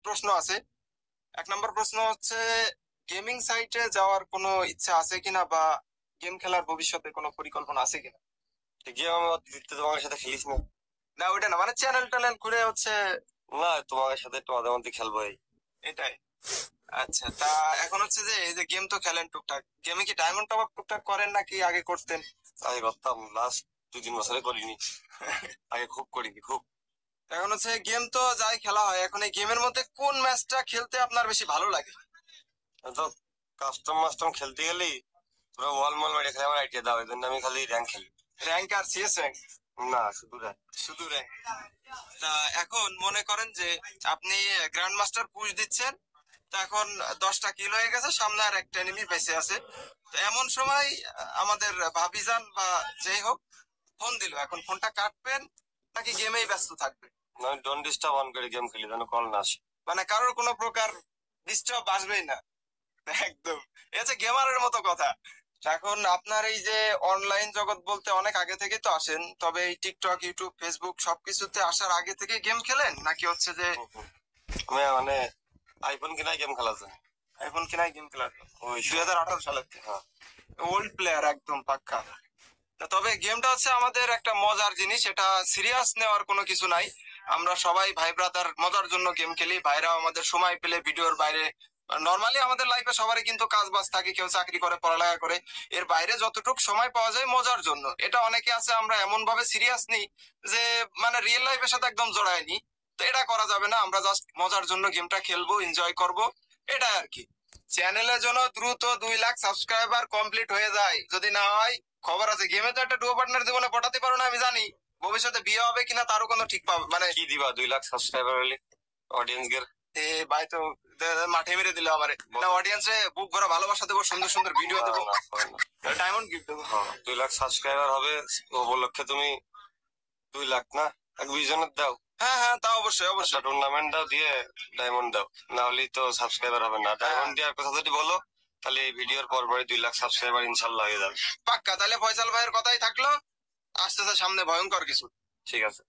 প্রশ্ন আছে। 1 নম্বর প্রশ্ন হচ্ছে, গেমিং সাইটে যাওয়ার কোনো ইচ্ছা আছে কিনা, বা গেম খেলার ভবিষ্যতে কোনো পরিকল্পনা আছে কিনা? গেম আমার তোমার সাথে খেলিস না? না, ওইটা না, মানে চ্যানেল ট্যানেল ঘুরে হচ্ছে। না, তোমার সাথে একটু মাঝে মধ্যে খেলবো এটাই। আচ্ছা, তা এখন হচ্ছে যে এই যে গেম তো খেলেন টুকটাক, গেমে কি ডায়মন্ড টপ আপ টুকটাক করেন নাকি আগে করতেন? আগে করতাম, লাস্ট 2-3 বছরে করিনি। আগে খুব করিনি, খুব। এখন হচ্ছে গেম তো যাই খেলা হয়, এখন এই গেমের মধ্যে কোন ম্যাচটা খেলতে আপনার বেশি ভালো লাগে? তো কাস্টম মাস্টম খেলতে গেলেই পুরো ওয়াল মল মেরে খেলে আমার আইডিয়া দাও, এই জন্য আমি খালি র্যাঙ্ক খেলি। র্যাঙ্ক আর সিএস র্যাঙ্ক? না, শুধু র্যাঙ্ক। শুধু র্যাঙ্ক। তা এখন মনে করেন যে আপনি গ্র্যান্ড মাস্টার পুশ দিচ্ছেন, তো এখন 10টা কিল হয়ে গেছে, সামনে আর একটা এনিমি বেঁচে আছে। তো এমন সময় আমাদের ভাবিজান বা যেই হোক ফোন দিল, এখন ফোনটা কাটবেন নাকি গেমেই ব্যস্ত থাকবেন? আমি ডোন্ট ডিস্টার্ব অন করে গেম খেলি, যেন কল না আসে। মানে কারোর কোনো প্রকার ডিস্টার্ব আসবেই না? একদম, এই হচ্ছে গেমারের মতো কথা। এখন আপনার এই যে অনলাইন জগৎ বলতে অনেক আগে থেকে তো আসেন, তবে এই টিকটক, ইউটিউব, ফেসবুক সবকিছুতে আসার আগে থেকে গেম খেলেন নাকি হচ্ছে যে? আমি মানে আইফোন কিনাই গেম খেলা যায়। আইফোন কিনাই গেম খেলার ওই 2018 সালে? হ্যাঁ। ওল্ড প্লেয়ার একদম পাক্কা। তবে গেমটা হচ্ছে আমাদের একটা মজার জিনিস, এটা সিরিয়াস নেওয়ার কোনো কিছু নাই। আমরা সবাই ভাই ব্রাদার মজার জন্য গেম খেলি, ভাইরাও আমাদের সময় পেলে ভিডিওর বাইরে, নর্মালি আমাদের লাইফে সবারই কিন্তু কাজ বাজ থাকে, কেউ চাকরি করে, পড়ালেখা করে, এর বাইরে যতটুকু সময় পাওয়া যায় মজার জন্য। এটা অনেকে আছে আমরা এমন ভাবে সিরিয়াস নিই যে মানে রিয়েল লাইফের সাথে একদম জড়ায়নি। তো এটা করা যাবে না, আমরা জাস্ট মজার জন্য গেমটা খেলবো, এনজয় করব, এটা আর কি। চ্যানেলের জন্য দ্রুত 2 লাখ সাবস্ক্রাইবার কমপ্লিট হয়ে যায়, যদি না হয় খবর আছে। গেমে তো একটা ডুও পার্টনার জীবনে পটাতে পারো না, আমি জানি। ভবিষ্যতে বিয়ে হবে কিনা তারও কোনো ঠিক পাবে মানে। কি দিবা 2 লাখ সাবস্ক্রাইবার হলে অডিয়েন্স গের? এ ভাই তো মাঠে মেরে দিল আমারে। না, অডিয়েন্সে বুক ভরা ভালোবাসা দেবো, সুন্দর সুন্দর ভিডিও দেবো, ডায়মন্ড গিফট দেবো। 2 লাখ সাবস্ক্রাইবার হবে উপলক্ষে তুমি 2 লাখ না, এক 20 জনের দাও। হ্যাঁ হ্যাঁ, তা অবশ্যই অবশ্যই। টুর্নামেন্ট দাও, দিয়ে ডায়মন্ড দাও, না হলেই তো সাবস্ক্রাইবার হবে না। ডায়মন্ড দেওয়ার কথা যদি বলো, তাহলে এই ভিডিওর পর পরে 2 লাখ সাবস্ক্রাইবার ইনশাল্লাহ হয়ে যাবে। পাক্কা, তাহলে ফয়সাল ভাইয়ের কথাই থাকলো, আসতেছে সামনে ভয়ঙ্কর কিছু। ঠিক আছে।